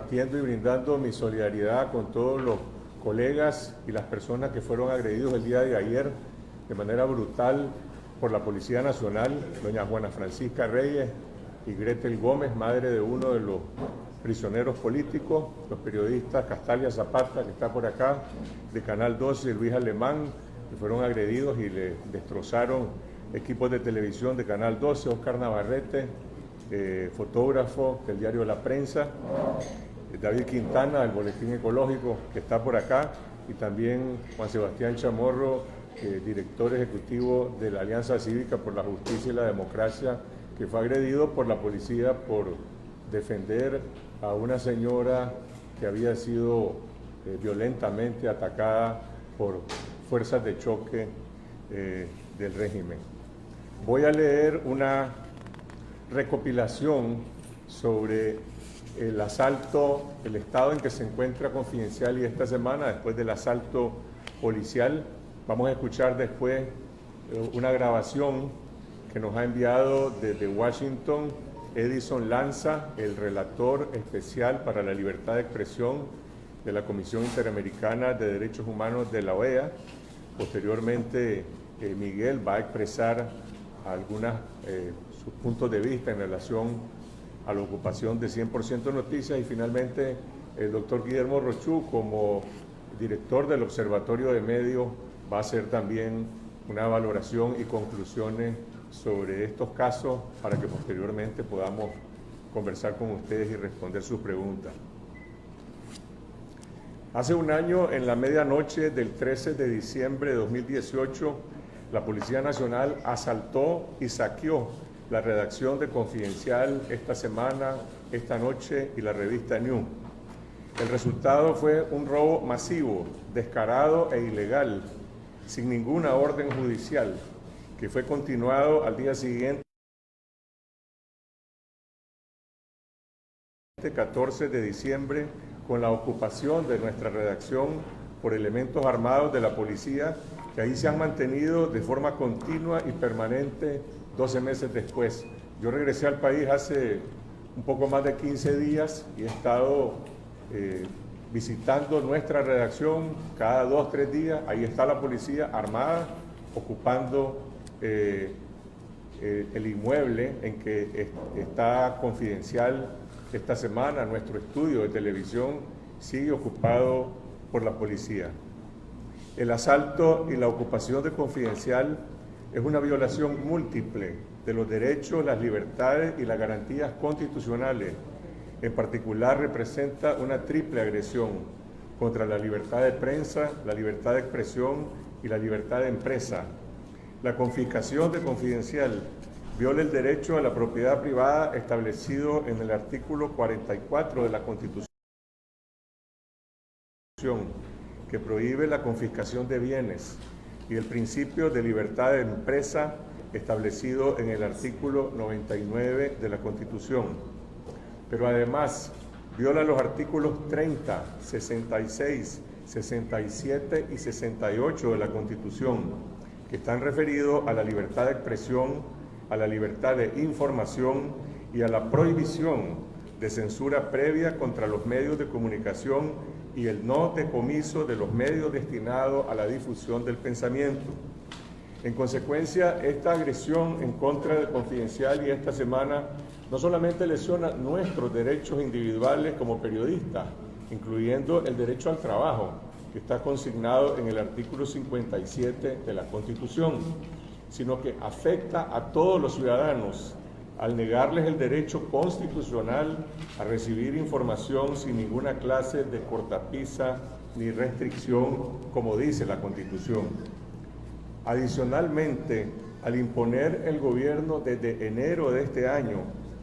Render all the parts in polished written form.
compartiendo y brindando mi solidaridad con todos los colegas y las personas que fueron agredidos el día de ayer de manera brutal por la Policía Nacional, doña Juana Francisca Reyes y Gretel Gómez, madre de uno de los prisioneros políticos, los periodistas Castalia Zapata, que está por acá, de Canal 12, Luis Alemán, que fueron agredidos y le destrozaron equipos de televisión de Canal 12, Oscar Navarrete, fotógrafo del diario La Prensa, David Quintana, del Boletín Ecológico, que está por acá, y también Juan Sebastián Chamorro, director ejecutivo de la Alianza Cívica por la Justicia y la Democracia, que fue agredido por la policía por defender a una señora que había sido violentamente atacada por fuerzas de choque del régimen. Voy a leer una recopilación sobre el asalto, el estado en que se encuentra Confidencial y esta semana, después del asalto policial. Vamos a escuchar después una grabación que nos ha enviado desde Washington Edison Lanza, el relator especial para la libertad de expresión de la Comisión Interamericana de Derechos Humanos de la OEA. Posteriormente, Miguel va a expresar sus puntos de vista en relación a la ocupación de 100% Noticias, y finalmente el doctor Guillermo Rochú, como director del Observatorio de Medios, va a hacer también una valoración y conclusiones sobre estos casos para que posteriormente podamos conversar con ustedes y responder sus preguntas. Hace un año, en la medianoche del 13 de diciembre de 2018, la Policía Nacional asaltó y saqueó la redacción de Confidencial, Esta Semana, Esta Noche y la revista New. El resultado fue un robo masivo, descarado e ilegal, sin ninguna orden judicial, que fue continuado al día siguiente, 14 de diciembre, con la ocupación de nuestra redacción por elementos armados de la policía, que ahí se han mantenido de forma continua y permanente 12 meses después. Yo regresé al país hace un poco más de 15 días y he estado visitando nuestra redacción cada 2 o 3 días. Ahí está la policía armada, ocupando el inmueble en que está Confidencial Esta Semana. Nuestro estudio de televisión sigue ocupado por la policía. El asalto y la ocupación de Confidencial es una violación múltiple de los derechos, las libertades y las garantías constitucionales. En particular, representa una triple agresión contra la libertad de prensa, la libertad de expresión y la libertad de empresa. La confiscación de Confidencial viola el derecho a la propiedad privada establecido en el artículo 44 de la Constitución, que prohíbe la confiscación de bienes, y el principio de libertad de empresa establecido en el artículo 99 de la Constitución. Pero además viola los artículos 30, 66, 67 y 68 de la Constitución, que están referidos a la libertad de expresión, a la libertad de información y a la prohibición de censura previa contra los medios de comunicación y el no decomiso de los medios destinados a la difusión del pensamiento. En consecuencia, esta agresión en contra de Confidencial y Esta Semana no solamente lesiona nuestros derechos individuales como periodistas, incluyendo el derecho al trabajo, que está consignado en el artículo 57 de la Constitución, sino que afecta a todos los ciudadanos al negarles el derecho constitucional a recibir información sin ninguna clase de cortapisa ni restricción, como dice la Constitución. Adicionalmente, al imponer el gobierno desde enero de este año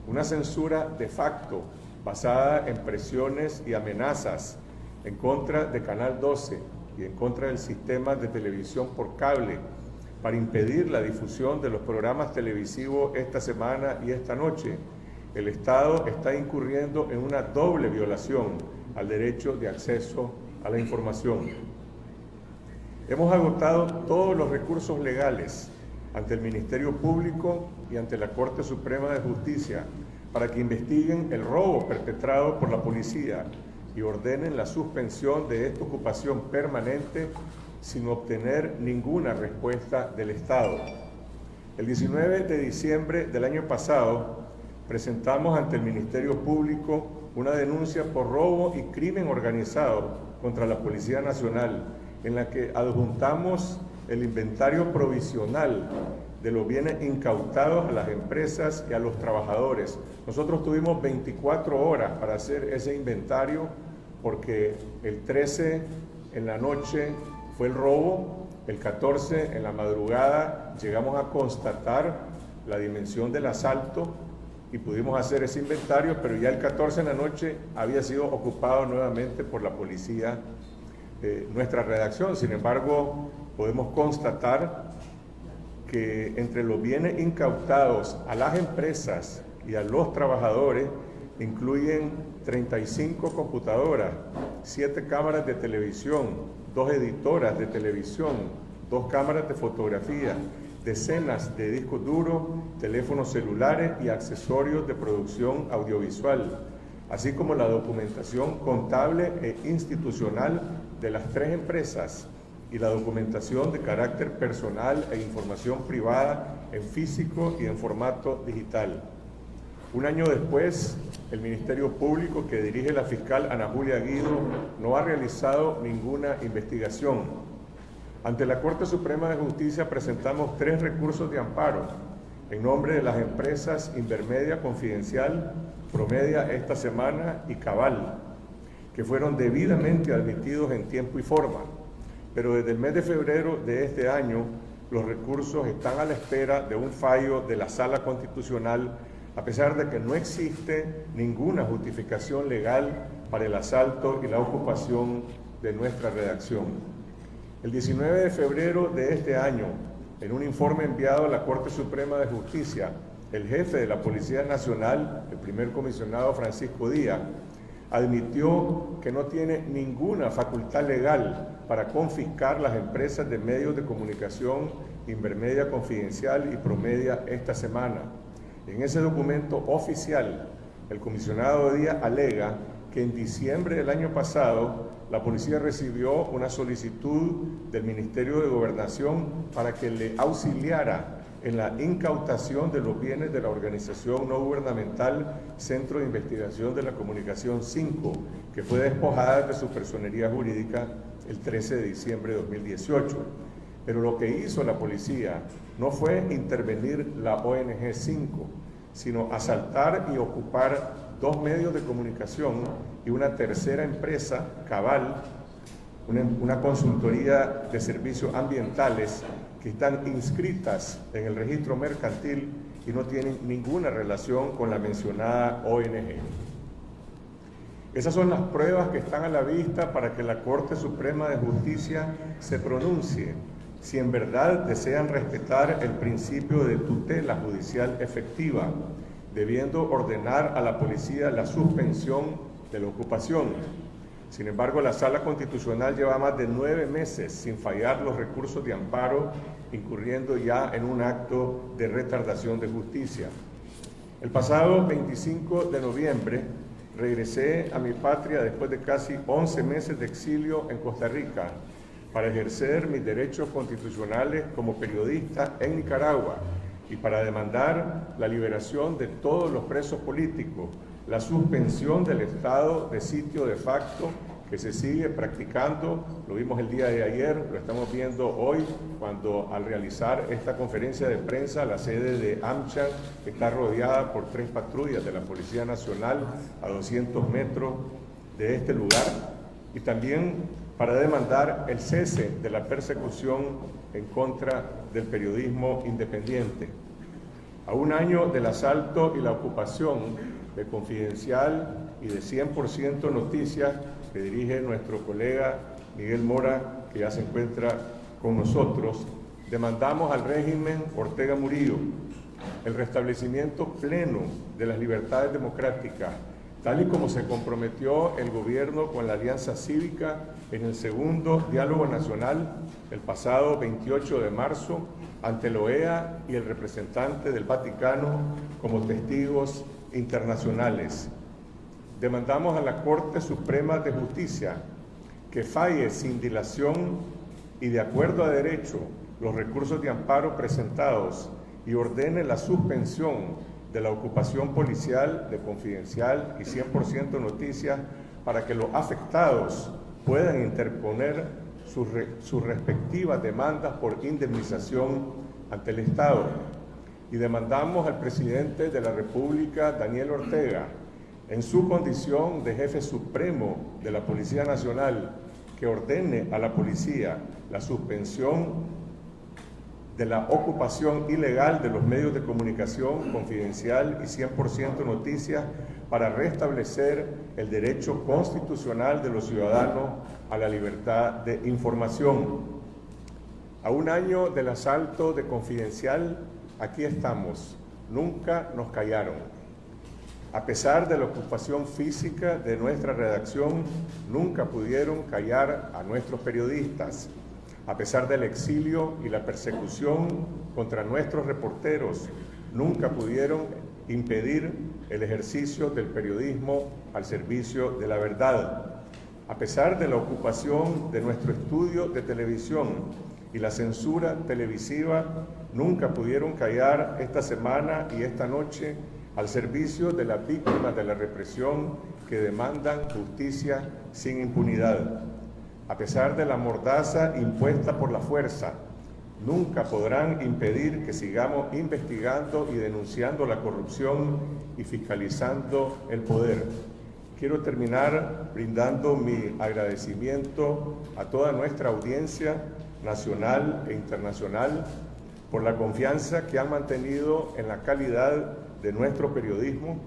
una censura de facto basada en presiones y amenazas en contra de Canal 12 y en contra del sistema de televisión por cable, para impedir la difusión de los programas televisivos Esta Semana y Esta Noche, el Estado está incurriendo en una doble violación al derecho de acceso a la información. Hemos agotado todos los recursos legales ante el Ministerio Público y ante la Corte Suprema de Justicia para que investiguen el robo perpetrado por la policía y ordenen la suspensión de esta ocupación permanente sin obtener ninguna respuesta del Estado. El 19 de diciembre del año pasado presentamos ante el Ministerio Público una denuncia por robo y crimen organizado contra la Policía Nacional, en la que adjuntamos el inventario provisional de los bienes incautados a las empresas y a los trabajadores. Nosotros tuvimos 24 horas para hacer ese inventario porque el 13 en la noche fue el robo, el 14 en la madrugada llegamos a constatar la dimensión del asalto y pudimos hacer ese inventario, pero ya el 14 en la noche había sido ocupado nuevamente por la policía nuestra redacción. Sin embargo, podemos constatar que entre los bienes incautados a las empresas y a los trabajadores incluyen 35 computadoras, 7 cámaras de televisión, 2 editoras de televisión, 2 cámaras de fotografía, decenas de discos duros, teléfonos celulares y accesorios de producción audiovisual, así como la documentación contable e institucional de las 3 empresas y la documentación de carácter personal e información privada en físico y en formato digital. Un año después, el Ministerio Público que dirige la fiscal Ana Julia Guido no ha realizado ninguna investigación. Ante la Corte Suprema de Justicia presentamos 3 recursos de amparo en nombre de las empresas Invermedia Confidencial, Promedia Esta Semana y Cabal, que fueron debidamente admitidos en tiempo y forma. Pero desde el mes de febrero de este año, los recursos están a la espera de un fallo de la Sala Constitucional, a pesar de que no existe ninguna justificación legal para el asalto y la ocupación de nuestra redacción. El 19 de febrero de este año, en un informe enviado a la Corte Suprema de Justicia, el jefe de la Policía Nacional, el primer comisionado Francisco Díaz, admitió que no tiene ninguna facultad legal para confiscar las empresas de medios de comunicación Invermedia Confidencial y Promedia Esta Semana. En ese documento oficial, el comisionado Díaz alega que en diciembre del año pasado la policía recibió una solicitud del Ministerio de Gobernación para que le auxiliara en la incautación de los bienes de la organización no gubernamental Centro de Investigación de la Comunicación 5, que fue despojada de su personería jurídica el 13 de diciembre de 2018. Pero lo que hizo la policía no fue intervenir la ONG 5, sino asaltar y ocupar 2 medios de comunicación y una tercera empresa, Cabal, una consultoría de servicios ambientales que están inscritas en el registro mercantil y no tienen ninguna relación con la mencionada ONG. Esas son las pruebas que están a la vista para que la Corte Suprema de Justicia se pronuncie si en verdad desean respetar el principio de tutela judicial efectiva, debiendo ordenar a la policía la suspensión de la ocupación. Sin embargo, la Sala Constitucional lleva más de 9 meses sin fallar los recursos de amparo, incurriendo ya en un acto de retardación de justicia. El pasado 25 de noviembre regresé a mi patria después de casi 11 meses de exilio en Costa Rica para ejercer mis derechos constitucionales como periodista en Nicaragua y para demandar la liberación de todos los presos políticos, la suspensión del estado de sitio de facto que se sigue practicando, lo vimos el día de ayer, lo estamos viendo hoy, cuando al realizar esta conferencia de prensa, la sede de AmCham está rodeada por 3 patrullas de la Policía Nacional a 200 metros de este lugar, y también para demandar el cese de la persecución en contra del periodismo independiente. A un año del asalto y la ocupación de Confidencial y de 100% Noticias, que dirige nuestro colega Miguel Mora, que ya se encuentra con nosotros, demandamos al régimen Ortega Murillo el restablecimiento pleno de las libertades democráticas, tal y como se comprometió el gobierno con la Alianza Cívica en el segundo Diálogo Nacional el pasado 28 de marzo ante la OEA y el representante del Vaticano como testigos internacionales. Demandamos a la Corte Suprema de Justicia que falle sin dilación y de acuerdo a derecho los recursos de amparo presentados y ordene la suspensión de la ocupación policial de Confidencial y 100% Noticias para que los afectados puedan interponer sus respectivas demandas por indemnización ante el Estado. Y demandamos al presidente de la República, Daniel Ortega, en su condición de jefe supremo de la Policía Nacional, que ordene a la policía la suspensión de la ocupación ilegal de los medios de comunicación Confidencial y 100% Noticias para restablecer el derecho constitucional de los ciudadanos a la libertad de información. A un año del asalto de Confidencial, aquí estamos. Nunca nos callaron. A pesar de la ocupación física de nuestra redacción, nunca pudieron callar a nuestros periodistas. A pesar del exilio y la persecución contra nuestros reporteros, nunca pudieron impedir el ejercicio del periodismo al servicio de la verdad. A pesar de la ocupación de nuestro estudio de televisión y la censura televisiva, nunca pudieron callar esta semana y esta noche al servicio de las víctimas de la represión que demandan justicia sin impunidad. A pesar de la mordaza impuesta por la fuerza, nunca podrán impedir que sigamos investigando y denunciando la corrupción y fiscalizando el poder. Quiero terminar brindando mi agradecimiento a toda nuestra audiencia nacional e internacional por la confianza que han mantenido en la calidad de nuestro periodismo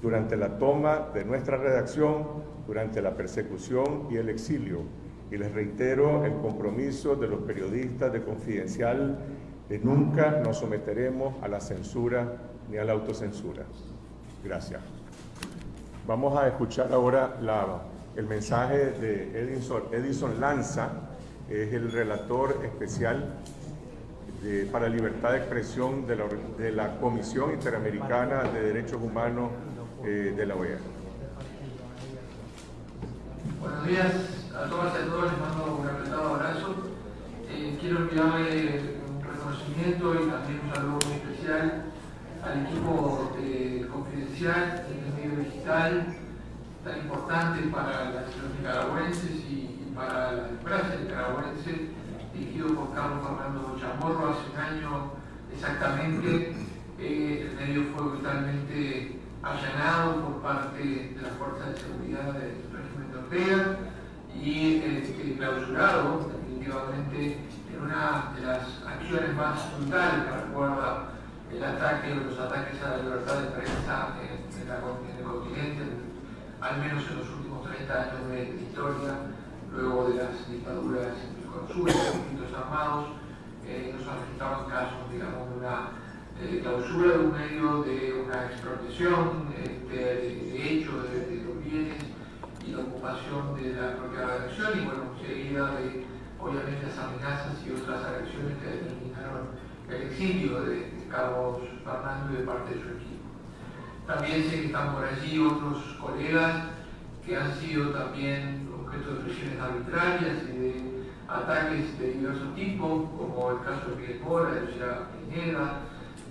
durante la toma de nuestra redacción, durante la persecución y el exilio. Y les reitero el compromiso de los periodistas de Confidencial de nunca nos someteremos a la censura ni a la autocensura. Gracias. Vamos a escuchar ahora el mensaje de Edison Lanza, es el relator especial para libertad de expresión de la Comisión Interamericana de Derechos Humanos de la OEA. Buenos días a todas y a todos, les mando un apretado abrazo. Quiero enviarle un reconocimiento y también un saludo muy especial al equipo Confidencial, el medio digital, tan importante para los nicaragüenses y para la democracia nicaragüense, dirigido por Carlos Fernando Chamorro hace un año exactamente. El medio fue brutalmente allanado por parte de las fuerzas de seguridad del régimen de Ortega y clausurado definitivamente en una de las acciones más brutales que recuerda el ataque o los ataques a la libertad de prensa en el continente, al menos en los últimos 30 años de historia, luego de las dictaduras consules, conflictos armados. Nos han registrado casos, digamos, de una clausura de un medio, de una expropiación, de hecho de los bienes y la ocupación de la propia redacción y, bueno, seguida de, obviamente, las amenazas y otras agresiones que determinaron el exilio de Carlos Fernando y de parte de su equipo. También sé que están por allí otros colegas que han sido también objeto de presiones arbitrarias y de ataques de diversos tipos, como el caso de Miguel Mora, de Luciana Pineda,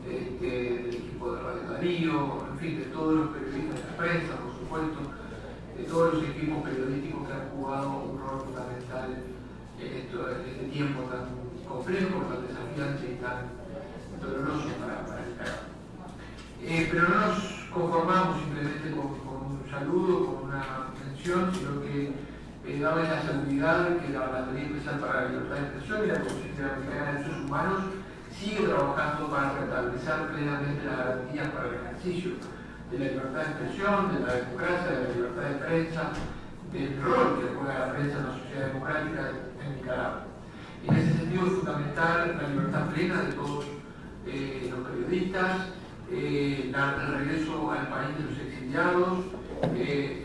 del equipo de Radio Darío, en fin, de todos los periodistas de la prensa, por supuesto, de todos los equipos periodísticos que han jugado un rol fundamental en este tiempo tan complejo, tan desafiante y tan doloroso para el Nicaragua. Pero no nos conformamos simplemente con un saludo, con una mención, sino que daba la seguridad que la Oratoría Especial para la Libertad de Expresión y la Comisión Interamericana de Derechos Humanos sigue trabajando para restablecer plenamente las garantías para el ejercicio de la libertad de expresión, de la democracia, de la libertad de prensa, del rol que juega la prensa en la sociedad democrática en Nicaragua. En ese sentido es fundamental la libertad plena de todos los periodistas, el regreso al país de los exiliados,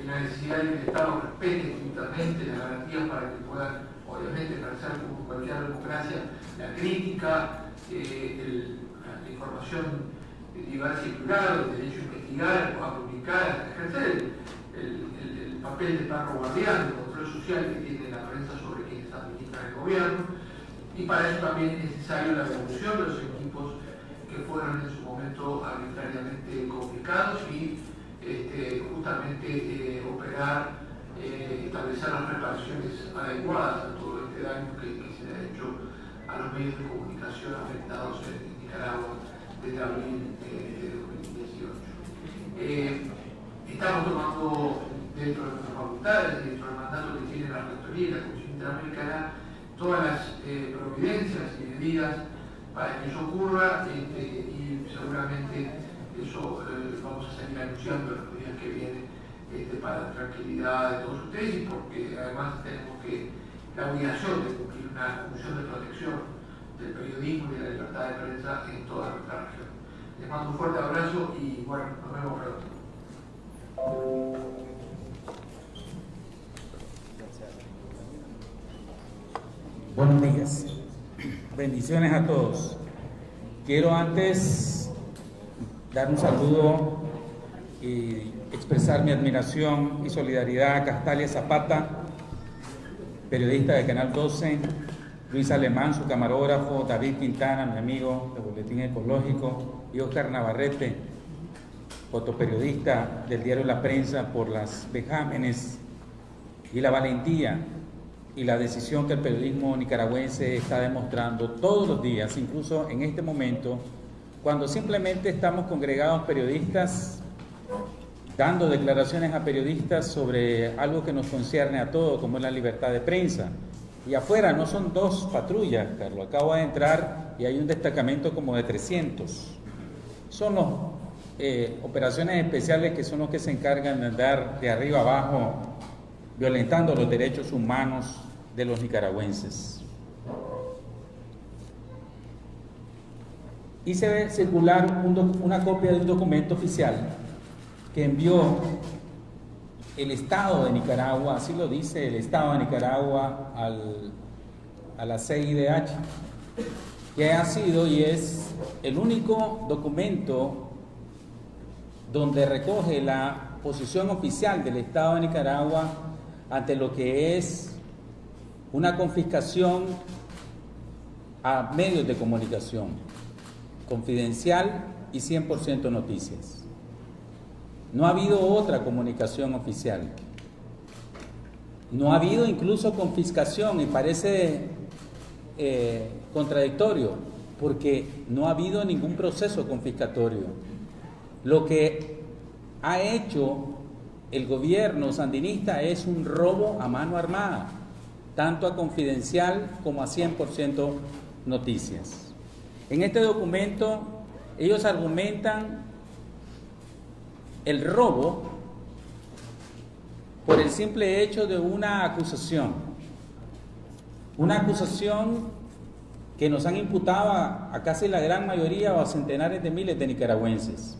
la necesidad de que el Estado respete estrictamente las garantías para que puedan, obviamente, ejercer como cualquier democracia la crítica, la información diversa y plural, el derecho a investigar, a publicar, a ejercer el papel de perro guardián, el control social que tiene la prensa sobre quienes administran el gobierno, y para eso también es necesario la evolución de los equipos que fueron en su momento arbitrariamente confiscados y justamente operar, establecer las reparaciones adecuadas a todo este daño que se le ha hecho a los medios de comunicación afectados en Nicaragua desde abril de 2018. Estamos tomando dentro de nuestras facultades, dentro del mandato que tiene la Rectoría y la Comisión Interamericana, todas las providencias y medidas para que eso ocurra y seguramente eso vamos a seguir anunciando en los días que vienen para la tranquilidad de todos ustedes y porque además tenemos la obligación de cumplir una función de protección del periodismo y de la libertad de prensa en toda nuestra región. Les mando un fuerte abrazo y bueno, nos vemos pronto. Buenos días, bendiciones a todos. Quiero antes dar un saludo y expresar mi admiración y solidaridad a Castalia Zapata, periodista de Canal 12, Luis Alemán, su camarógrafo, David Quintana, mi amigo de Boletín Ecológico, y Oscar Navarrete, fotoperiodista del diario La Prensa, por las vejámenes y la valentía y la decisión que el periodismo nicaragüense está demostrando todos los días, incluso en este momento, cuando simplemente estamos congregados periodistas dando declaraciones a periodistas sobre algo que nos concierne a todos, como es la libertad de prensa. Y afuera no son 2 patrullas, Carlos, acabo de entrar y hay un destacamento como de 300. Son los operaciones especiales que son los que se encargan de andar de arriba abajo violentando los derechos humanos de los nicaragüenses. Hice circular una copia de un documento oficial que envió el Estado de Nicaragua, así lo dice el Estado de Nicaragua a la CIDH, que ha sido y es el único documento donde recoge la posición oficial del Estado de Nicaragua ante lo que es una confiscación a medios de comunicación, confidencial y 100% noticias. No ha habido otra comunicación oficial. No ha habido incluso confiscación y parece contradictorio porque no ha habido ningún proceso confiscatorio. Lo que ha hecho el gobierno sandinista es un robo a mano armada, tanto a confidencial como a 100% noticias. En este documento ellos argumentan el robo por el simple hecho de una acusación que nos han imputado a casi la gran mayoría o a centenares de miles de nicaragüenses.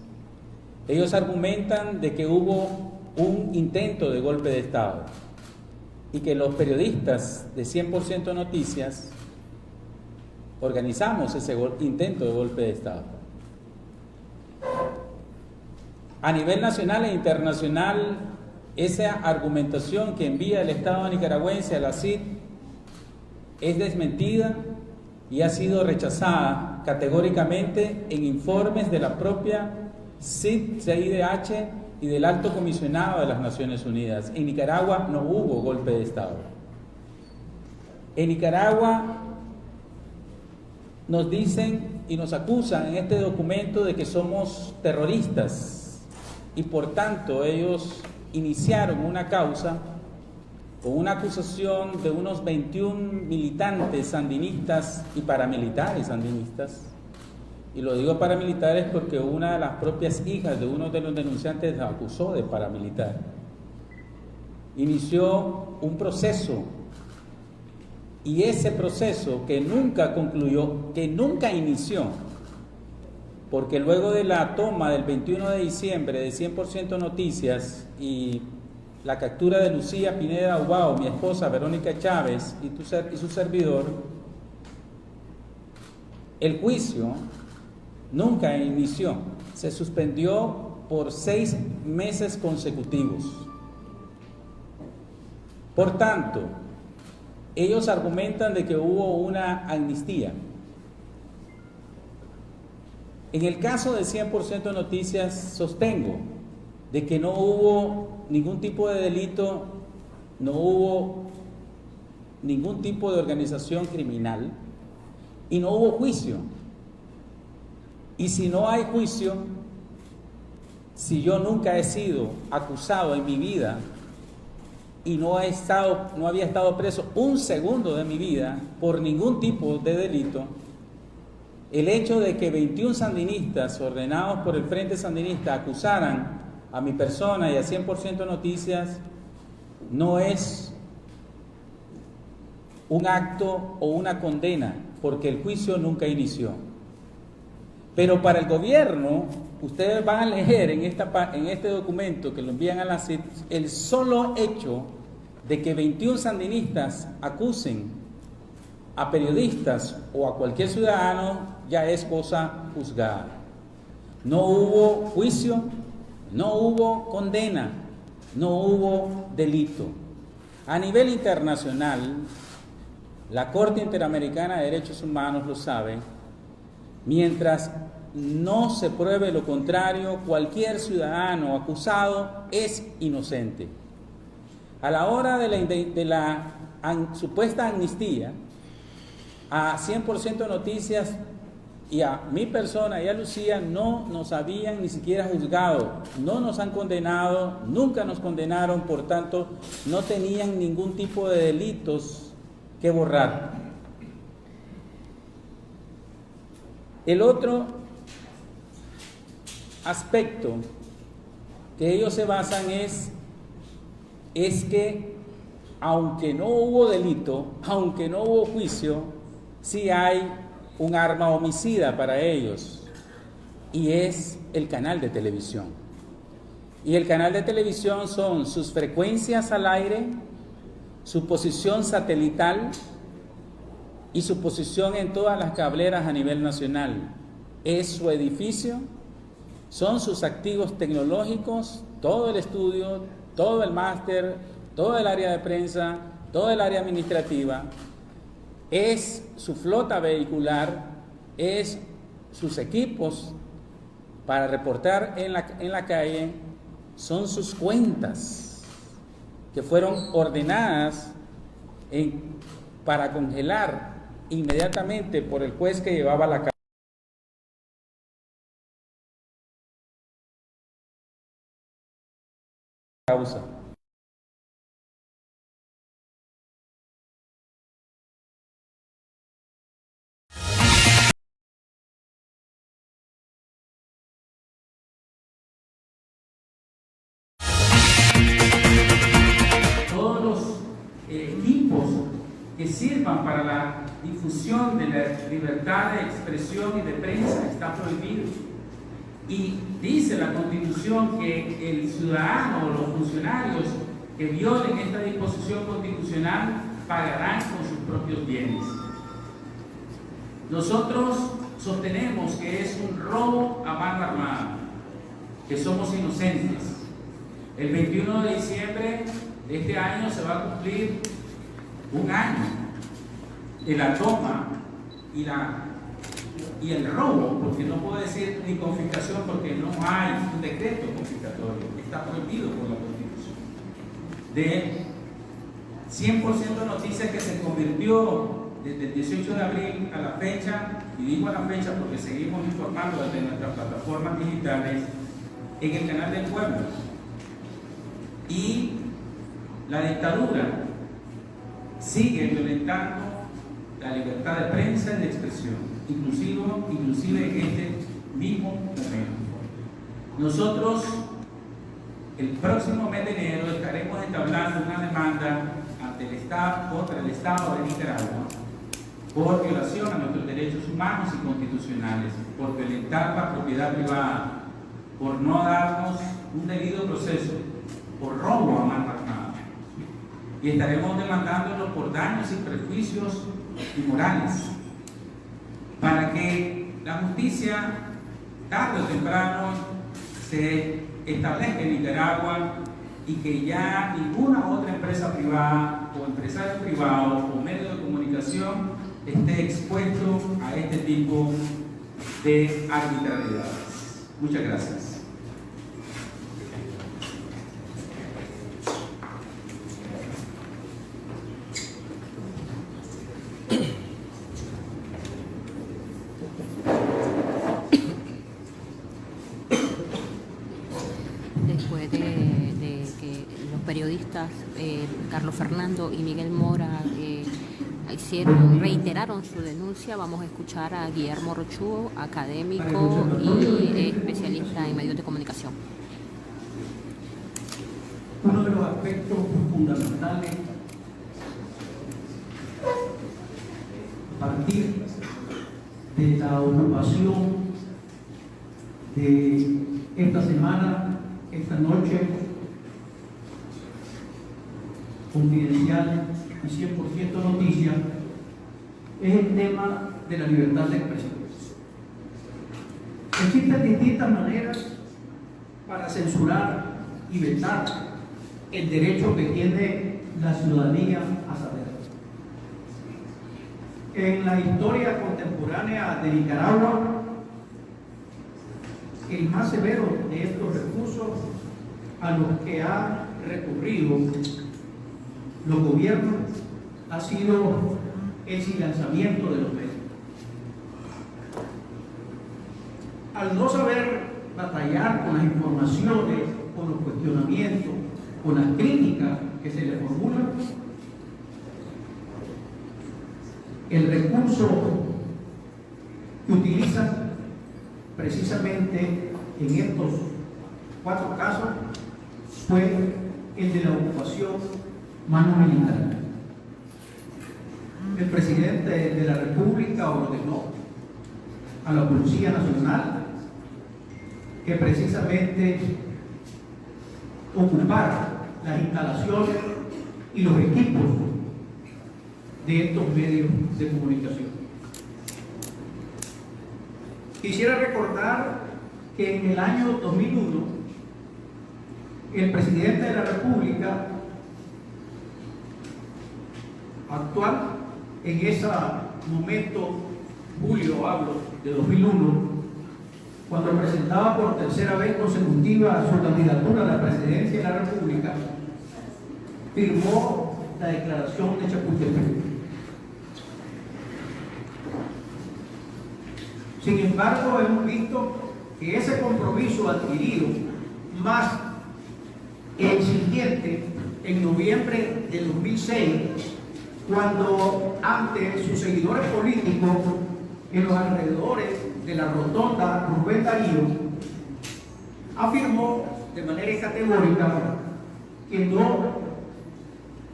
Ellos argumentan de que hubo un intento de golpe de Estado y que los periodistas de 100% noticias organizamos ese intento de golpe de Estado. A nivel nacional e internacional, esa argumentación que envía el Estado nicaragüense a la CID es desmentida y ha sido rechazada categóricamente en informes de la propia CIDH y del Alto Comisionado de las Naciones Unidas. En Nicaragua no hubo golpe de Estado. En Nicaragua nos dicen y nos acusan en este documento de que somos terroristas y por tanto ellos iniciaron una causa con una acusación de unos 21 militantes sandinistas y paramilitares sandinistas. Y lo digo paramilitares porque una de las propias hijas de uno de los denunciantes la acusó de paramilitar. Inició un proceso y ese proceso que nunca concluyó, que nunca inició, porque luego de la toma del 21 de diciembre de 100% Noticias y la captura de Lucía Pineda Ubao, mi esposa Verónica Chávez y su servidor, el juicio nunca inició. se suspendió por 6 meses consecutivos. Por tanto, ellos argumentan de que hubo una amnistía. En el caso de 100% Noticias, sostengo de que no hubo ningún tipo de delito, no hubo ningún tipo de organización criminal y no hubo juicio. Y si no hay juicio, si yo nunca he sido acusado en mi vida y no había estado preso un segundo de mi vida por ningún tipo de delito, el hecho de que 21 sandinistas ordenados por el Frente Sandinista acusaran a mi persona y a 100% Noticias no es un acto o una condena, porque el juicio nunca inició. Pero para el gobierno, ustedes van a leer en este documento que lo envían a la CID, el solo hecho de que 21 sandinistas acusen a periodistas o a cualquier ciudadano ya es cosa juzgada. No hubo juicio, no hubo condena, no hubo delito. A nivel internacional, la Corte Interamericana de Derechos Humanos lo sabe, mientras no se pruebe lo contrario, cualquier ciudadano acusado es inocente. A la hora de la supuesta amnistía, a 100% Noticias y a mi persona y a Lucía no nos habían ni siquiera juzgado, no nos han condenado, nunca nos condenaron, por tanto no tenían ningún tipo de delitos que borrar. El otro aspecto que ellos se basan es que aunque no hubo delito, aunque no hubo juicio, sí hay un arma homicida para ellos, y es el canal de televisión. Y el canal de televisión son sus frecuencias al aire, su posición satelital y su posición en todas las cableras a nivel nacional. Es su edificio, son sus activos tecnológicos, todo el estudio, todo el máster, todo el área de prensa, todo el área administrativa, es su flota vehicular, es sus equipos para reportar en la calle, son sus cuentas que fueron ordenadas para congelar inmediatamente por el juez que llevaba la causa. Todos los equipos que sirvan para la difusión de la libertad de expresión y de prensa está prohibido. Y dice la Constitución que el ciudadano o los funcionarios que violen esta disposición constitucional pagarán con sus propios bienes. Nosotros sostenemos que es un robo a mano armada, que somos inocentes. El 21 de diciembre de este año se va a cumplir un año de la toma y el robo, porque no puedo decir ni confiscación porque no hay un decreto confiscatorio, está prohibido por la Constitución. De 100% Noticias, que se convirtió desde el 18 de abril a la fecha, y digo a la fecha porque seguimos informando desde nuestras plataformas digitales, en el canal del pueblo. Y la dictadura sigue violentando la libertad de prensa y de expresión, inclusive en este mismo momento. Nosotros, el próximo mes de enero, estaremos entablando una demanda ante el Estado, contra el Estado de Nicaragua, por violación a nuestros derechos humanos y constitucionales, por violentar la propiedad privada, por no darnos un debido proceso, por robo a mano armada. Y estaremos demandándolo por daños y perjuicios inmorales, para que la justicia tarde o temprano se establezca en Nicaragua y que ya ninguna otra empresa privada o empresario privado o medio de comunicación esté expuesto a este tipo de arbitrariedades. Muchas gracias. Después de que los periodistas Carlos Fernando y Miguel Mora reiteraron su denuncia, vamos a escuchar a Guillermo Rochuo, académico y especialista en medios de comunicación. Uno de los aspectos fundamentales a partir de la ocupación de esta semana, esta noche, confidencial y 100% noticia, es el tema de la libertad de expresión. Existen distintas maneras para censurar y vetar el derecho que tiene la ciudadanía a saber. En la historia contemporánea de Nicaragua, el más severo de estos recursos a los que han recurrido los gobiernos ha sido el silenciamiento de los medios. Al no saber batallar con las informaciones, con los cuestionamientos, con las críticas que se le formulan, el recurso que utilizan precisamente en estos 4 casos fue el de la ocupación mano militar. El presidente de la República ordenó a la Policía Nacional que precisamente ocupara las instalaciones y los equipos de estos medios de comunicación. Quisiera recordar que en el año 2001 el presidente de la República actual, en ese momento, julio hablo de 2001, cuando presentaba por tercera vez consecutiva su candidatura a la presidencia de la República, firmó la declaración de Chapultepec. Sin embargo, hemos visto que ese compromiso adquirido, más el siguiente, en noviembre de 2006, cuando ante sus seguidores políticos en los alrededores de la rotonda Rubén Darío, afirmó de manera categórica que no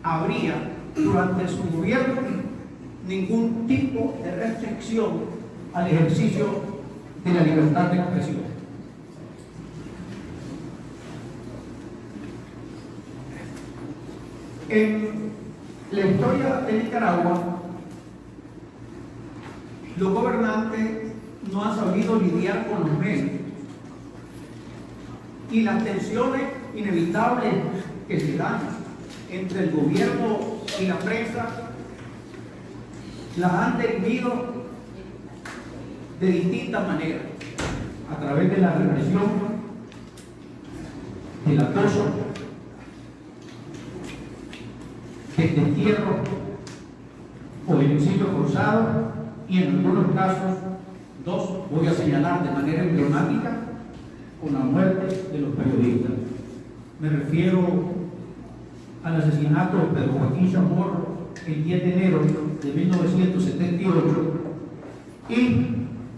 habría durante su gobierno ningún tipo de restricción al ejercicio de la libertad de expresión. En la historia de Nicaragua, los gobernantes no han sabido lidiar con los medios y las tensiones inevitables que se dan entre el gobierno y la prensa las han derivado de distintas maneras, a través de la represión, del acoso, del destierro o del exilio forzado, y en algunos casos, 2 voy a señalar de manera emblemática, con la muerte de los periodistas. Me refiero al asesinato de Pedro Joaquín Chamorro el 10 de enero de 1978 y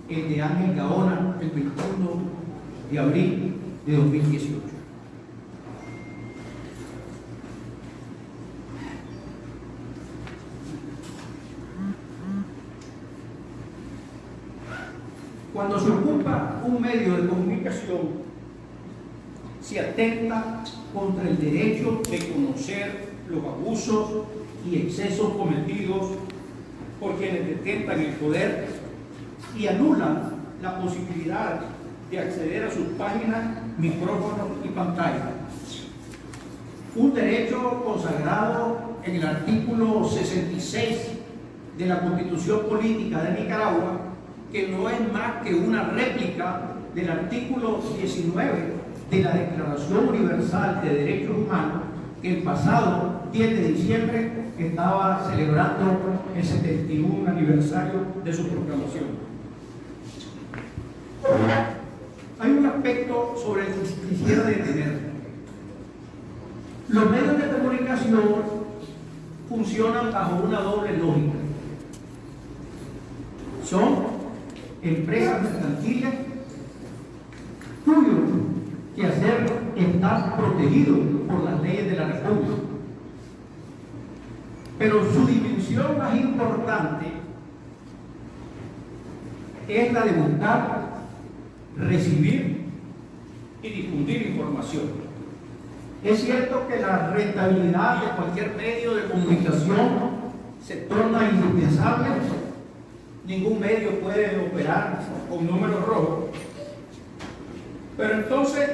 el de Ángel Gaona el 21 de abril de 2018. Cuando se ocupa un medio de comunicación, se atenta contra el derecho de conocer los abusos y excesos cometidos por quienes detentan el poder y anulan la posibilidad de acceder a sus páginas, micrófonos y pantallas. Un derecho consagrado en el artículo 66 de la Constitución Política de Nicaragua, que no es más que una réplica del artículo 19 de la Declaración Universal de Derechos Humanos, que el pasado 10 de diciembre estaba celebrando el 71 aniversario de su proclamación. Hay un aspecto sobre el que quisiera detener. Los medios de comunicación funcionan bajo una doble lógica. Son empresas mercantiles cuyo quehacer está protegido por las leyes de la República. Pero su dimensión más importante es la de buscar, recibir y difundir información. Es cierto que la rentabilidad de cualquier medio de comunicación se torna indispensable. Ningún medio puede operar con números rojos. Pero entonces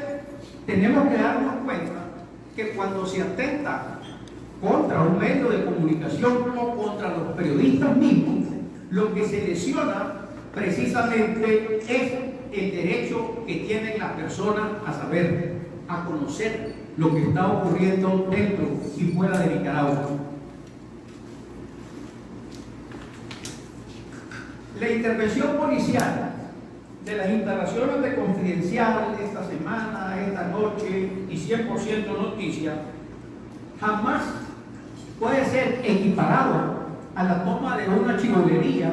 tenemos que darnos cuenta que cuando se atenta contra un medio de comunicación o contra los periodistas mismos, lo que se lesiona precisamente es el derecho que tienen las personas a saber, a conocer lo que está ocurriendo dentro y fuera de Nicaragua. La intervención policial de las instalaciones de Confidencial esta semana, esta noche y 100% Noticias jamás puede ser equiparado a la toma de una chivolería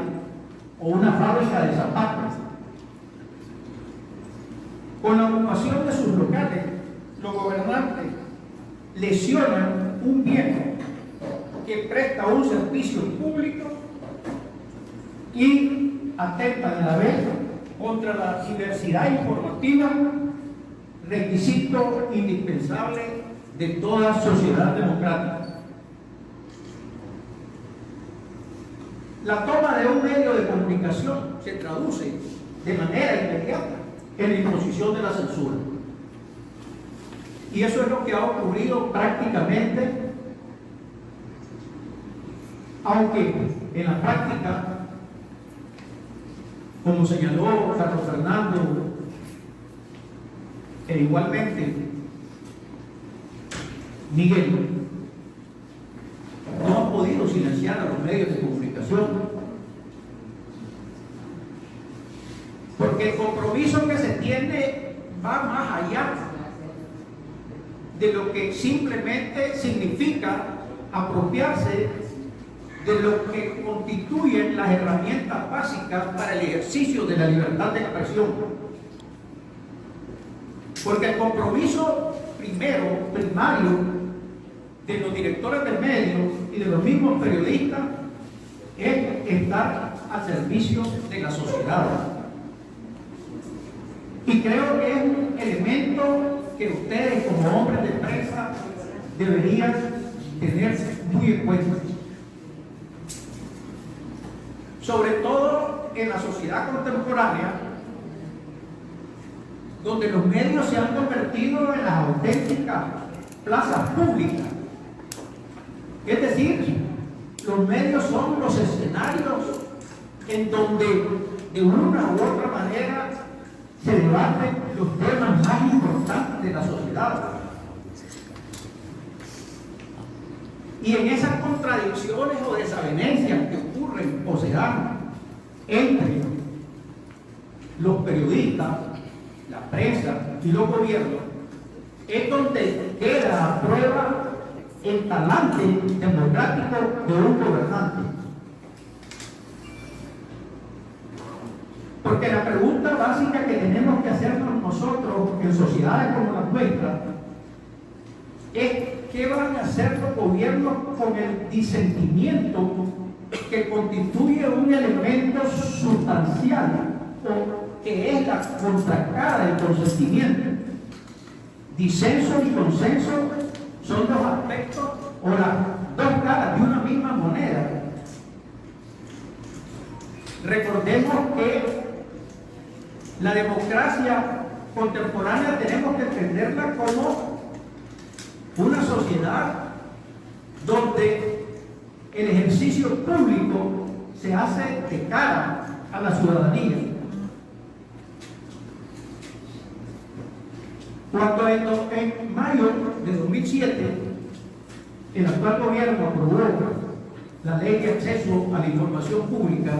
o una fábrica de zapatos. Con la ocupación de sus locales, los gobernantes lesionan un bien que presta un servicio público y atentan a la vez contra la diversidad informativa, requisito indispensable de toda sociedad democrática. La toma de un medio de comunicación se traduce de manera inmediata en la imposición de la censura. Y eso es lo que ha ocurrido prácticamente, aunque en la práctica, como señaló Carlos Fernando, e igualmente Miguel, no han podido silenciar a los medios de comunicación, porque el compromiso que se tiene va más allá de lo que simplemente significa apropiarse de lo que constituyen las herramientas básicas para el ejercicio de la libertad de expresión. Porque el compromiso primario de los directores de medios y de los mismos periodistas es estar al servicio de la sociedad. Y creo que es un elemento que ustedes como hombres de prensa deberían tener muy en cuenta. Sobre todo en la sociedad contemporánea, donde los medios se han convertido en las auténticas plazas públicas. Es decir, los medios son los escenarios en donde de una u otra manera se debaten los temas más importantes de la sociedad. Y en esas contradicciones o desavenencias que ocurren o se dan entre los periodistas, la prensa y los gobiernos, es donde queda a prueba el talante democrático de un gobernante. Porque la pregunta básica que tenemos que hacernos nosotros en sociedades como la nuestra es: ¿qué van a hacer los gobiernos con el disentimiento que constituye un elemento sustancial o que es la contracara del consentimiento? Disenso y consenso son dos aspectos o las dos caras de una misma moneda. Recordemos que La democracia contemporánea tenemos que entenderla como una sociedad donde el ejercicio público se hace de cara a la ciudadanía. Cuando en mayo de 2007 el actual gobierno aprobó la ley de acceso a la información pública,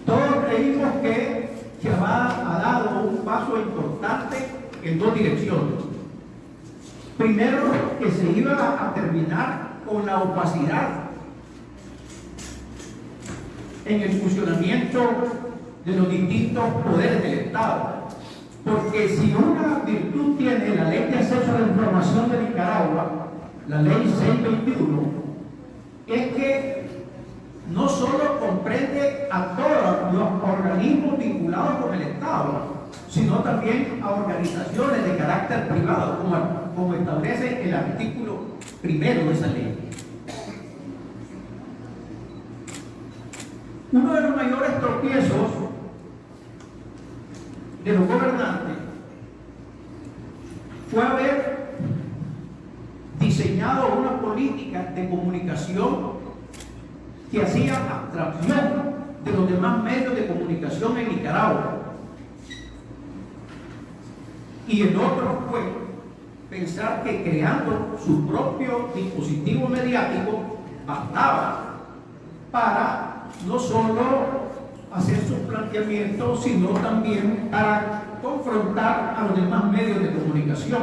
todos creímos que se ha dado un paso importante en dos direcciones. Primero, que se iba a terminar con la opacidad en el funcionamiento de los distintos poderes del Estado. Porque si una virtud tiene la Ley de Acceso a la Información de Nicaragua, la Ley 621, es que no solo comprende a todos los organismos vinculados con el Estado, sino también a organizaciones de carácter privado, como establece el artículo primero de esa ley. Uno de los mayores tropiezos de los gobernantes fue haber diseñado una política de comunicación que hacía abstracción de los demás medios de comunicación en Nicaragua. Y el otro fue pensar que creando su propio dispositivo mediático bastaba para no solo hacer sus planteamientos, sino también para confrontar a los demás medios de comunicación.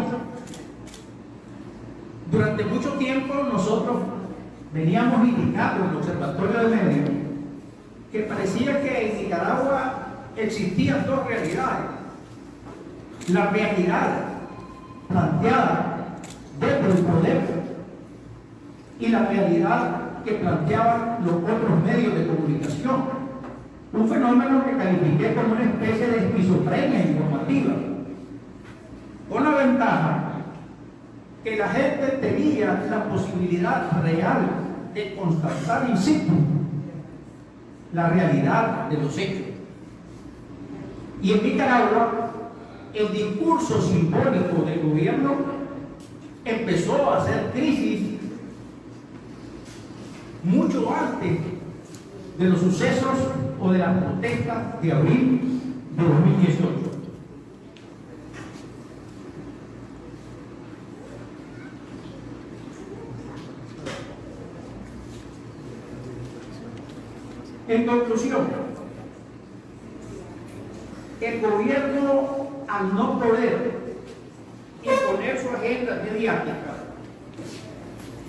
Durante mucho tiempo nosotros veníamos indicando en el Observatorio de Medios que parecía que en Nicaragua existían dos realidades: la realidad planteada dentro del poder y la realidad que planteaban los otros medios de comunicación. Un fenómeno que califiqué como una especie de esquizofrenia informativa, con la ventaja que la gente tenía la posibilidad real de constatar in situ la realidad de los hechos. Y en Nicaragua, el discurso simbólico del gobierno empezó a hacer crisis mucho antes de los sucesos o de las protestas de abril de 2018. En conclusión, el gobierno, al no poder imponer su agenda mediática,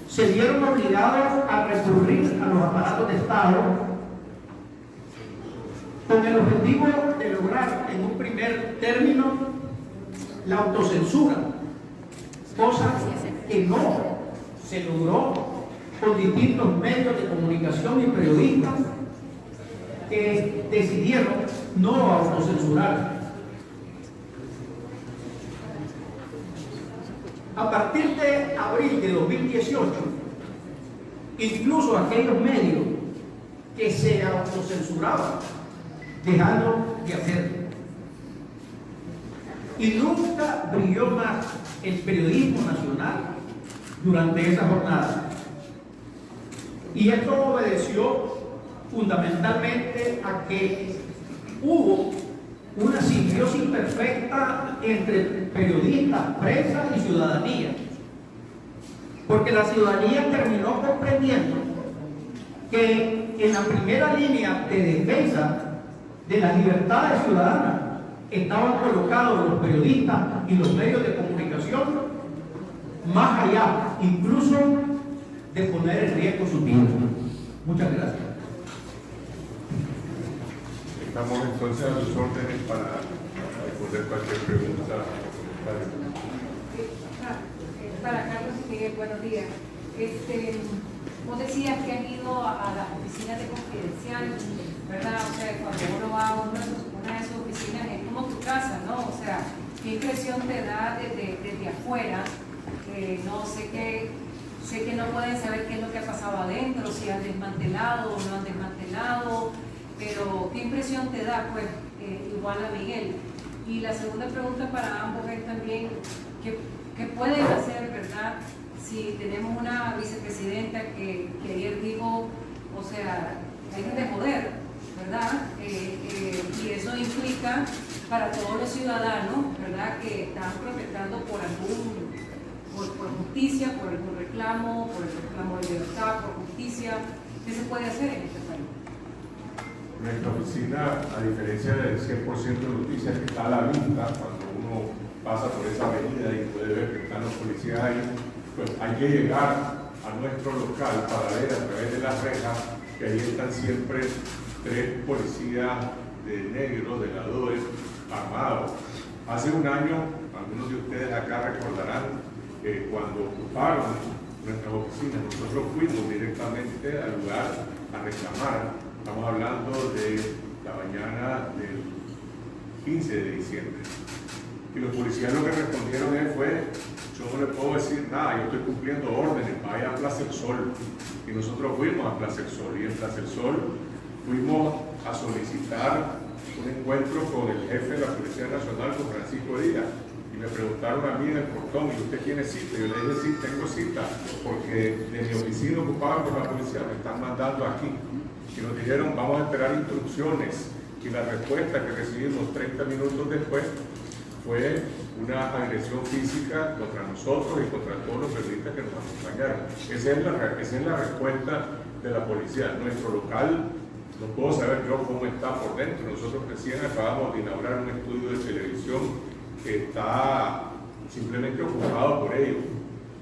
se vieron obligados a recurrir a los aparatos de Estado con el objetivo de lograr en un primer término la autocensura, cosa que no se logró con distintos medios de comunicación y periodistas que decidieron no autocensurar. A partir de abril de 2018, incluso aquellos medios que se autocensuraban dejaron de hacerlo. Y nunca brilló más el periodismo nacional durante esa jornada. Y esto obedeció fundamentalmente a que hubo una simbiosis perfecta entre periodistas, prensa y ciudadanía, porque la ciudadanía terminó comprendiendo que en la primera línea de defensa de las libertades ciudadanas estaban colocados los periodistas y los medios de comunicación, más allá incluso de poner en riesgo su vida. Muchas gracias. Estamos entonces a sus órdenes para responder cualquier pregunta. Para Carlos y Miguel, buenos días. Vos decías que han ido a las oficinas de Confidencial, ¿verdad? O sea, cuando uno va a una de esas oficinas es como tu casa, ¿no? O sea, ¿qué impresión te da desde afuera? No sé que no pueden saber qué es lo que ha pasado adentro, si han desmantelado o no han desmantelado, pero ¿qué impresión te da, pues, igual a Miguel? Y la segunda pregunta para ambos es también, ¿qué pueden hacer, verdad, si tenemos una vicepresidenta que ayer dijo, o sea, hay de poder, ¿verdad? Y eso implica para todos los ciudadanos, ¿verdad?, que están protestando por justicia, por algún reclamo, por el reclamo de libertad, por justicia. ¿Qué se puede hacer en este país? Nuestra oficina, a diferencia del 100% de noticias que está a la vista, cuando uno pasa por esa avenida y puede ver que están los policías ahí, pues hay que llegar a nuestro local para ver a través de las rejas que ahí están siempre 3 policías de negro, veladores, armados. Hace un año, algunos de ustedes acá recordarán, cuando ocuparon nuestras oficinas, nosotros fuimos directamente al lugar a reclamar. Estamos hablando de la mañana del 15 de diciembre. Y los policías lo que respondieron fue: yo no le puedo decir nada, yo estoy cumpliendo órdenes, vaya a Plaza del Sol. Y nosotros fuimos a Plaza del Sol, y en Plaza del Sol fuimos a solicitar un encuentro con el jefe de la Policía Nacional, con Francisco Díaz. Y me preguntaron a mí en el portón: ¿y usted tiene cita? Yo le dije: sí, tengo cita, porque de mi oficina ocupada por la policía me están mandando aquí. Y nos dijeron: vamos a esperar instrucciones. Y la respuesta que recibimos 30 minutos después fue una agresión física contra nosotros y contra todos los periodistas que nos acompañaron. Esa es la respuesta de la policía. Nuestro local, no puedo saber yo cómo está por dentro. Nosotros recién acabamos de inaugurar un estudio de televisión que está simplemente ocupado por ellos.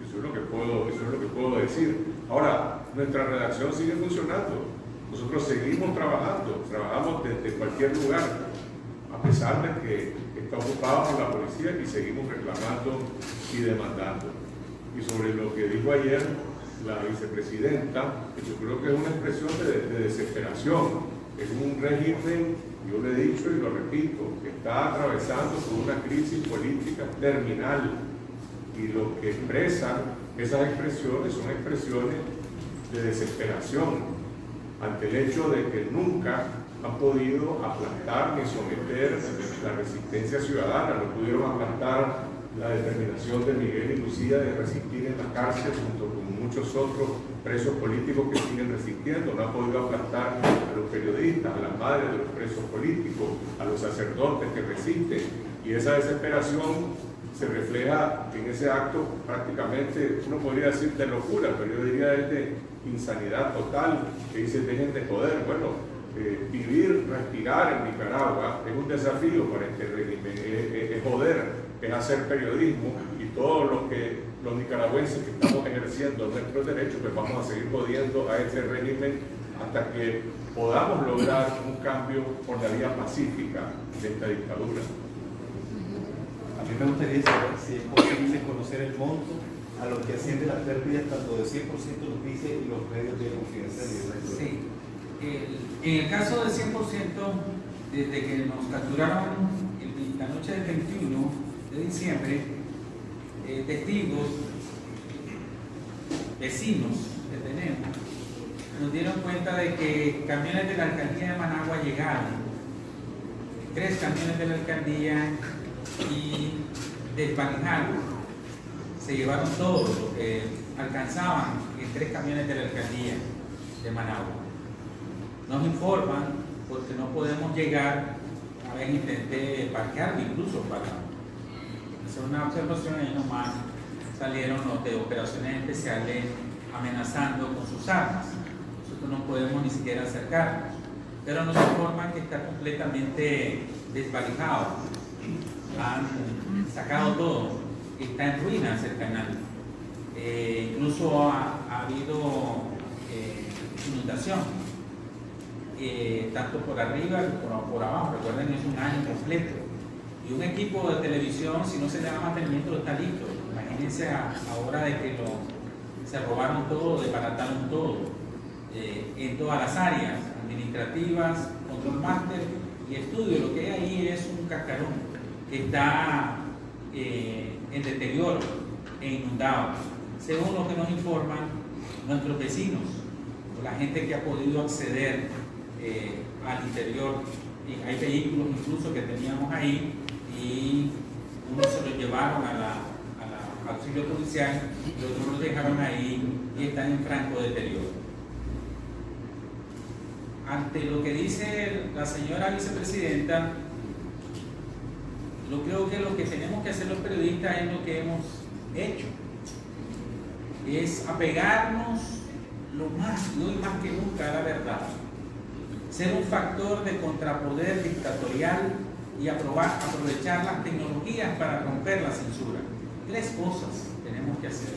Eso es lo que puedo decir. Ahora, nuestra redacción sigue funcionando. Nosotros seguimos trabajamos desde cualquier lugar, a pesar de que está ocupado por la policía, y seguimos reclamando y demandando. Y sobre lo que dijo ayer la vicepresidenta, yo creo que es una expresión de desesperación. Es un régimen, yo lo he dicho y lo repito, que está atravesando por una crisis política terminal. Y lo que expresan esas expresiones son expresiones de desesperación ante el hecho de que nunca han podido aplastar ni someter la resistencia ciudadana, no pudieron aplastar la determinación de Miguel y Lucía de resistir en la cárcel junto con muchos otros presos políticos que siguen resistiendo, no han podido aplastar a los periodistas, a las madres de los presos políticos, a los sacerdotes que resisten, y esa desesperación se refleja en ese acto prácticamente, uno podría decir de locura, pero yo diría es de insanidad total, que dice: dejen de joder. Bueno, vivir, respirar en Nicaragua es un desafío para este régimen, es joder, es hacer periodismo, y todos los nicaragüenses que estamos ejerciendo nuestros derechos, pues vamos a seguir jodiendo a este régimen hasta que podamos lograr un cambio por la vía pacífica de esta dictadura. A mí me gustaría saber si es posible conocer el monto a lo que asciende las pérdidas tanto de 100% Noticias y los medios de confidencialidad. Sí. En el caso del 100%, desde que nos capturaron la noche del 21 de diciembre, testigos, vecinos que tenemos, nos dieron cuenta de que camiones de la alcaldía de Managua llegaron, 3 camiones de la alcaldía, y desvalijaron. Se llevaron todo lo que alcanzaban en 3 camiones de la alcaldía de Managua. Nos informan, porque no podemos llegar, a ver, intenté parquearme incluso para hacer una observación, y nomás salieron los de operaciones especiales amenazando con sus armas. Nosotros no podemos ni siquiera acercarnos, pero nos informan que está completamente desvalijado. Han sacado todo, está en ruinas el canal. Incluso ha habido inundación, tanto por arriba como por abajo. Recuerden que es un año completo. Y un equipo de televisión, si no se le da mantenimiento, está listo. Imagínense ahora de que se robaron todo, desbarataron todo, en todas las áreas administrativas, control máster y estudio. Lo que hay ahí es un cascarón que está en deterioro e inundado, según lo que nos informan nuestros vecinos, o la gente que ha podido acceder al interior. Y hay vehículos incluso que teníamos ahí y unos se los llevaron a la auxilio policial y otros los dejaron ahí y están en franco deterioro. Ante lo que dice la señora vicepresidenta, yo creo que lo que tenemos que hacer los periodistas es lo que hemos hecho, es apegarnos lo más, hoy más que nunca, a la verdad, ser un factor de contrapoder dictatorial y aprovechar las tecnologías para romper la censura. 3 cosas tenemos que hacer.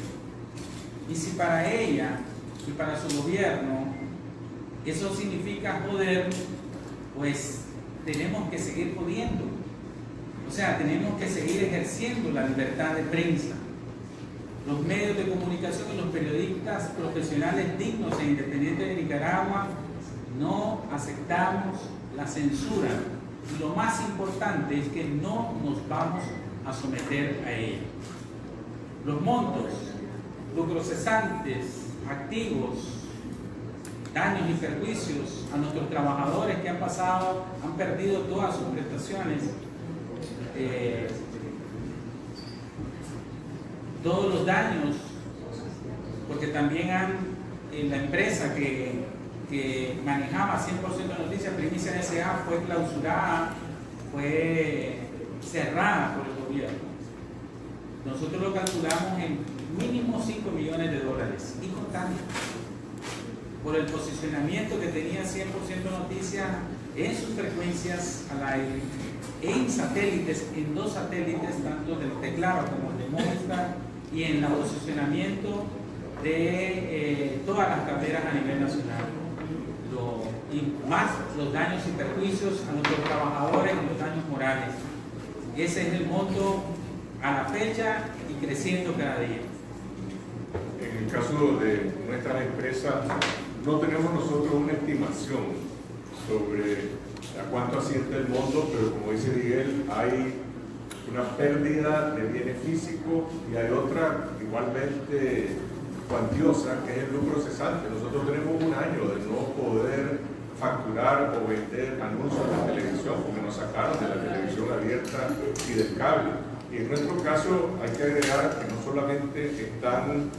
Y si para ella y para su gobierno eso significa joder, pues tenemos que seguir jodiendo. O sea, tenemos que seguir ejerciendo la libertad de prensa. Los medios de comunicación y los periodistas profesionales dignos e independientes de Nicaragua no aceptamos la censura. Y lo más importante es que no nos vamos a someter a ella. Los montos, lucros cesantes, activos, daños y perjuicios a nuestros trabajadores que han perdido todas sus prestaciones, todos los daños, porque también la empresa que manejaba 100% de noticias, Primicia S.A., fue clausurada, fue cerrada por el gobierno. Nosotros lo calculamos en mínimo $5 millones y contando, por el posicionamiento que tenía 100% Noticias en sus frecuencias al aire, en satélites, en 2 satélites, tanto del Teclaro como el de Movistar, y en el posicionamiento de todas las carteras a nivel nacional. Y más los daños y perjuicios a nuestros trabajadores y los daños morales. Ese es el monto a la fecha y creciendo cada día. En el caso de nuestras empresas, no tenemos nosotros una estimación sobre a cuánto asciende el monto, pero como dice Miguel, hay una pérdida de bienes físicos y hay otra igualmente cuantiosa, que es el lucro cesante. Nosotros tenemos un año de no poder facturar o vender anuncios en la televisión, porque nos sacaron de la televisión abierta y del cable. Y en nuestro caso hay que agregar que no solamente están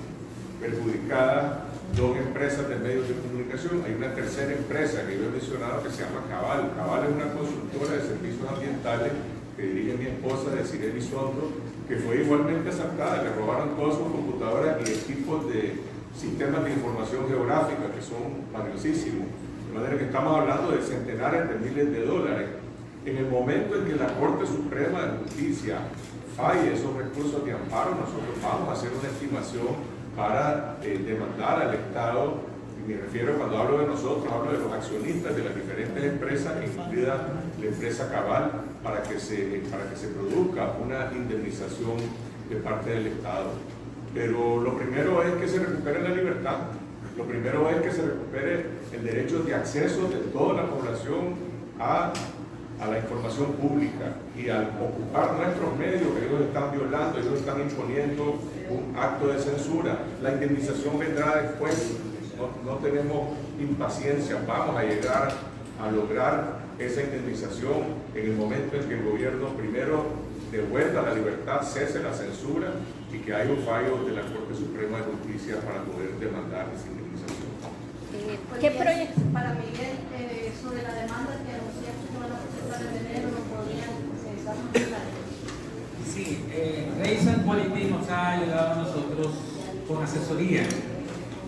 perjudicadas 2 empresas de medios de comunicación, hay una tercera empresa que yo he mencionado que se llama Cabal. Cabal es una consultora de servicios ambientales que dirige mi esposa, Desiree Elizondo, que fue igualmente asaltada. Le robaron todas sus computadoras y equipos de sistemas de información geográfica que son valiosísimos. De manera que estamos hablando de centenares de miles de dólares. En el momento en que la Corte Suprema de Justicia falle esos recursos de amparo, nosotros vamos a hacer una estimación para demandar al Estado, y me refiero, cuando hablo de nosotros, hablo de los accionistas de las diferentes empresas, incluida la empresa Cabal, para que se produzca una indemnización de parte del Estado. Pero lo primero es que se recupere la libertad, lo primero es que se recupere el derecho de acceso de toda la población a la información pública, y al ocupar nuestros medios que ellos están violando, ellos están imponiendo un acto de censura. La indemnización vendrá después, no tenemos impaciencia, vamos a llegar a lograr esa indemnización en el momento en que el gobierno primero devuelva la libertad, cese la censura y que haya un fallo de la Corte Suprema de Justicia para poder demandar esa indemnización. ¿Qué proyecto? Para Miguel, sobre la demanda que anunciaste que van a presentar en enero, ¿no podrían darnos detalles? Sí, Reason Quality nos ha ayudado a nosotros con asesoría.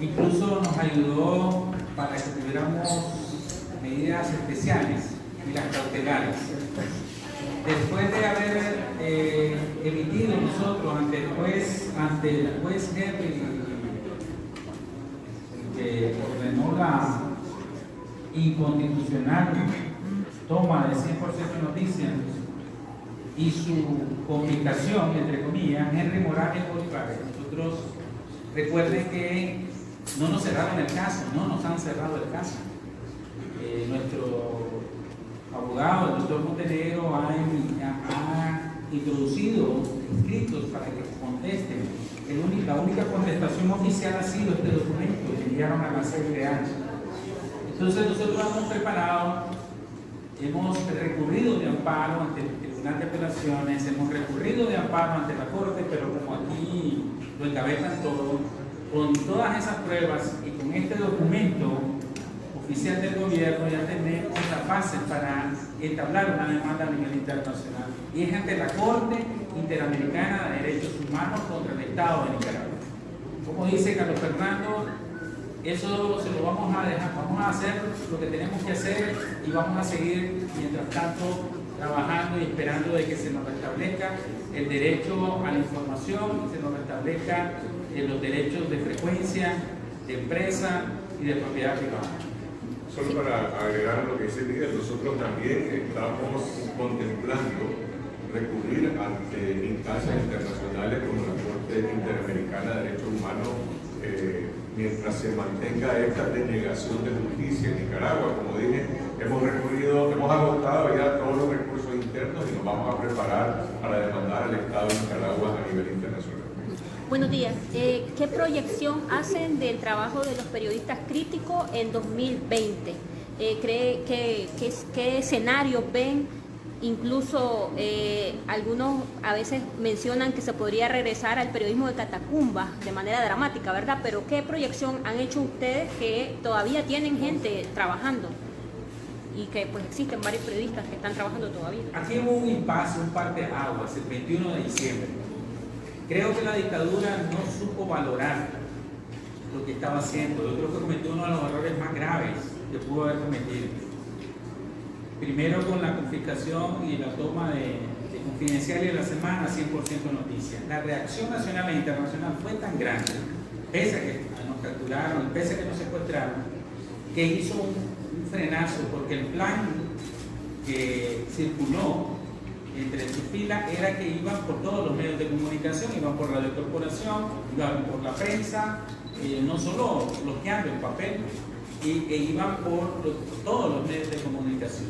Incluso nos ayudó para que tuviéramos medidas especiales y las cautelares. Después de haber emitido nosotros ante el juez Henry, que ordenó la inconstitucional toma de 100% noticias y su comunicación, entre comillas, Henry Morales Bolívar, nosotros recuerden que no nos cerraron el caso, no nos han cerrado el caso. Nuestro abogado, el doctor Montenegro, ha introducido escritos para que contesten. La única contestación oficial ha sido este documento que enviaron a la CDH. Entonces nosotros hemos preparado, hemos recurrido de amparo ante el Tribunal de Apelaciones, hemos recurrido de amparo ante la Corte, pero como aquí lo encabezan todo, con todas esas pruebas y con este documento oficial del gobierno ya tenemos las bases para entablar una demanda a nivel internacional. Y es ante la Corte Interamericana de Derechos Humanos contra el Estado de Nicaragua. Como dice Carlos Fernando, eso se lo vamos a dejar, vamos a hacer lo que tenemos que hacer y vamos a seguir, mientras tanto, trabajando y esperando de que se nos restablezca el derecho a la información, se nos restablezca los derechos de frecuencia, de empresa y de propiedad privada. Solo para agregar lo que dice Miguel, nosotros también estamos contemplando recurrir ante instancias internacionales como la Corte Interamericana de Derechos Humanos mientras se mantenga esta denegación de justicia en Nicaragua. Como dije, hemos agotado ya todos los recursos internos y nos vamos a preparar para demandar al Estado de Nicaragua a nivel internacional. Buenos días. ¿Qué proyección hacen del trabajo de los periodistas críticos en 2020? ¿Qué escenarios ven? Incluso algunos a veces mencionan que se podría regresar al periodismo de catacumbas de manera dramática, ¿verdad? Pero ¿qué proyección han hecho ustedes que todavía tienen gente trabajando? Y que pues existen varios periodistas que están trabajando todavía. Aquí hubo un impasse, un parteaguas, el 21 de diciembre. Creo que la dictadura no supo valorar lo que estaba haciendo. Yo creo que cometió uno de los errores más graves que pudo haber cometido. Primero con la confiscación y la toma de Confidencial y de La Semana, 100% noticias. La reacción nacional e internacional fue tan grande, pese a que nos capturaron, pese a que nos secuestraron, que hizo un frenazo, porque el plan que circuló entre sus filas era que iban por todos los medios de comunicación, iban por Radio Corporación, iban por la prensa, no solo bloqueando el papel, e iban por todos los medios de comunicación.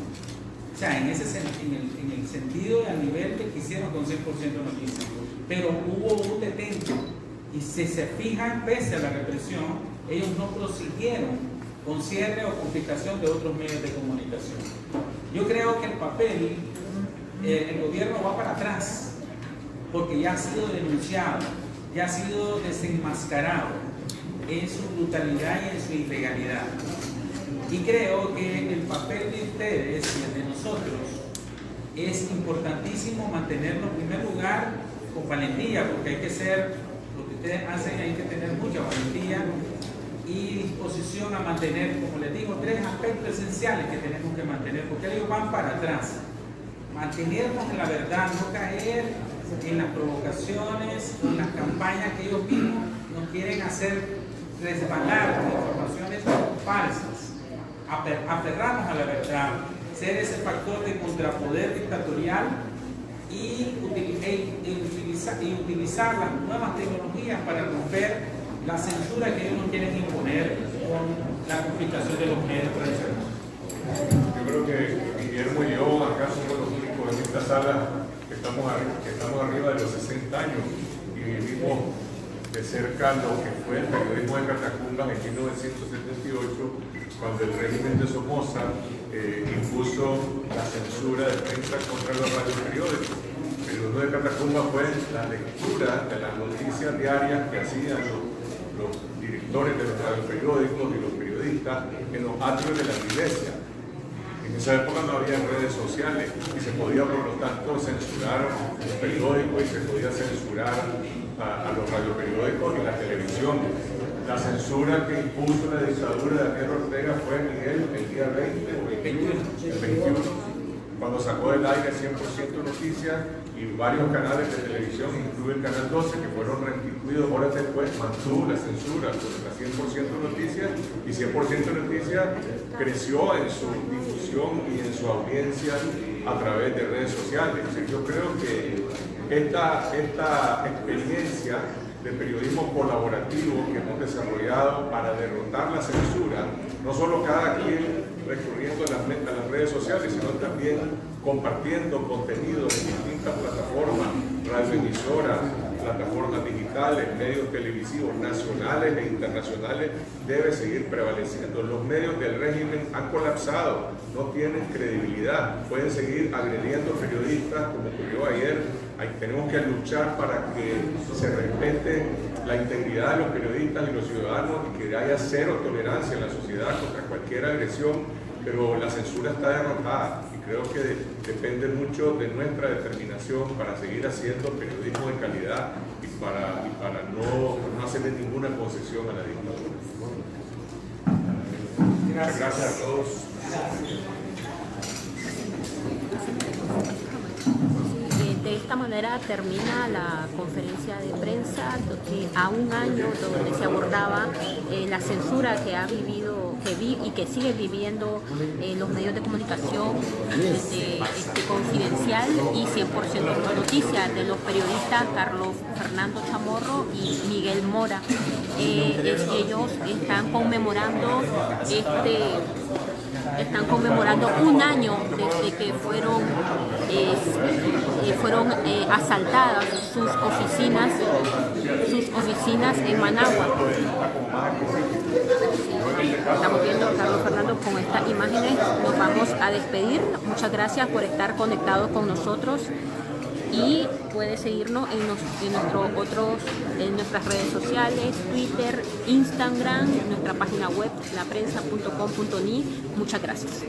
O sea, en el sentido y al nivel que quisieron con 100% noticias. Pero hubo un detente y si se fijan, pese a la represión, ellos no prosiguieron con cierre o confiscación de otros medios de comunicación. Yo creo que el papel, el gobierno va para atrás, porque ya ha sido denunciado, ya ha sido desenmascarado en su brutalidad y en su ilegalidad. Y creo que el papel de ustedes y el de nosotros es importantísimo mantenerlo en primer lugar con valentía, porque hay que ser, lo que ustedes hacen, hay que tener mucha valentía y disposición a mantener, como les digo, tres aspectos esenciales que tenemos que mantener, porque ellos van para atrás. Mantenernos en la verdad, no caer en las provocaciones, en las campañas que ellos mismos nos quieren hacer resbalar con informaciones falsas, aferrarnos a la verdad, ser ese factor de contrapoder dictatorial y utilizar las nuevas tecnologías para romper la censura que ellos nos quieren imponer con la confiscación de los medios tradicionales. Yo creo que Guillermo y yo acá somos los únicos en esta sala que estamos arriba de los 60 años y vivimos de cerca lo que fue el periodismo de catacumbas en 1978, cuando el régimen de Somoza impuso la censura de prensa contra los radioperiódicos. El periodismo de catacumbas fue la lectura de las noticias diarias que hacían los directores de los radioperiódicos y los periodistas en los atrios de la iglesia. En esa época no había redes sociales y se podía, por lo tanto, censurar los periódicos y se podía censurar a los radioperiódicos y la televisión. La censura que impuso la dictadura de Daniel Ortega fue, Miguel, el día 20 o el 21, cuando sacó del aire 100% noticias y varios canales de televisión, incluido el Canal 12, que fueron restituidos horas después, mantuvo la censura contra 100% noticias y 100% noticias creció en su difusión y en su audiencia a través de redes sociales. Yo creo que esta experiencia de periodismo colaborativo que hemos desarrollado para derrotar la censura, no solo cada quien recurriendo a las redes sociales, sino también compartiendo contenido en distintas plataformas, radioemisoras, plataformas digitales, medios televisivos nacionales e internacionales, debe seguir prevaleciendo. Los medios del régimen han colapsado, no tienen credibilidad, pueden seguir agrediendo periodistas como ocurrió ayer. Tenemos que luchar para que se respete la integridad de los periodistas y los ciudadanos y que haya cero tolerancia en la sociedad contra cualquier agresión, pero la censura está derrotada y creo que depende mucho de nuestra determinación para seguir haciendo periodismo de calidad y para no hacerle ninguna concesión a la dictadura. Muchas gracias a todos. De esta manera termina la conferencia de prensa a un año donde se abordaba la censura que ha vivido, y que sigue viviendo los medios de comunicación confidencial y 100% noticia de los periodistas Carlos Fernando Chamorro y Miguel Mora. Ellos están conmemorando un año desde que fueron asaltadas sus oficinas en Managua. Estamos viendo a Carlos Fernando con estas imágenes. Nos vamos a despedir. Muchas gracias por estar conectados con nosotros y puede seguirnos en nuestras redes sociales, Twitter, Instagram, nuestra página web, laprensa.com.ni. Muchas gracias.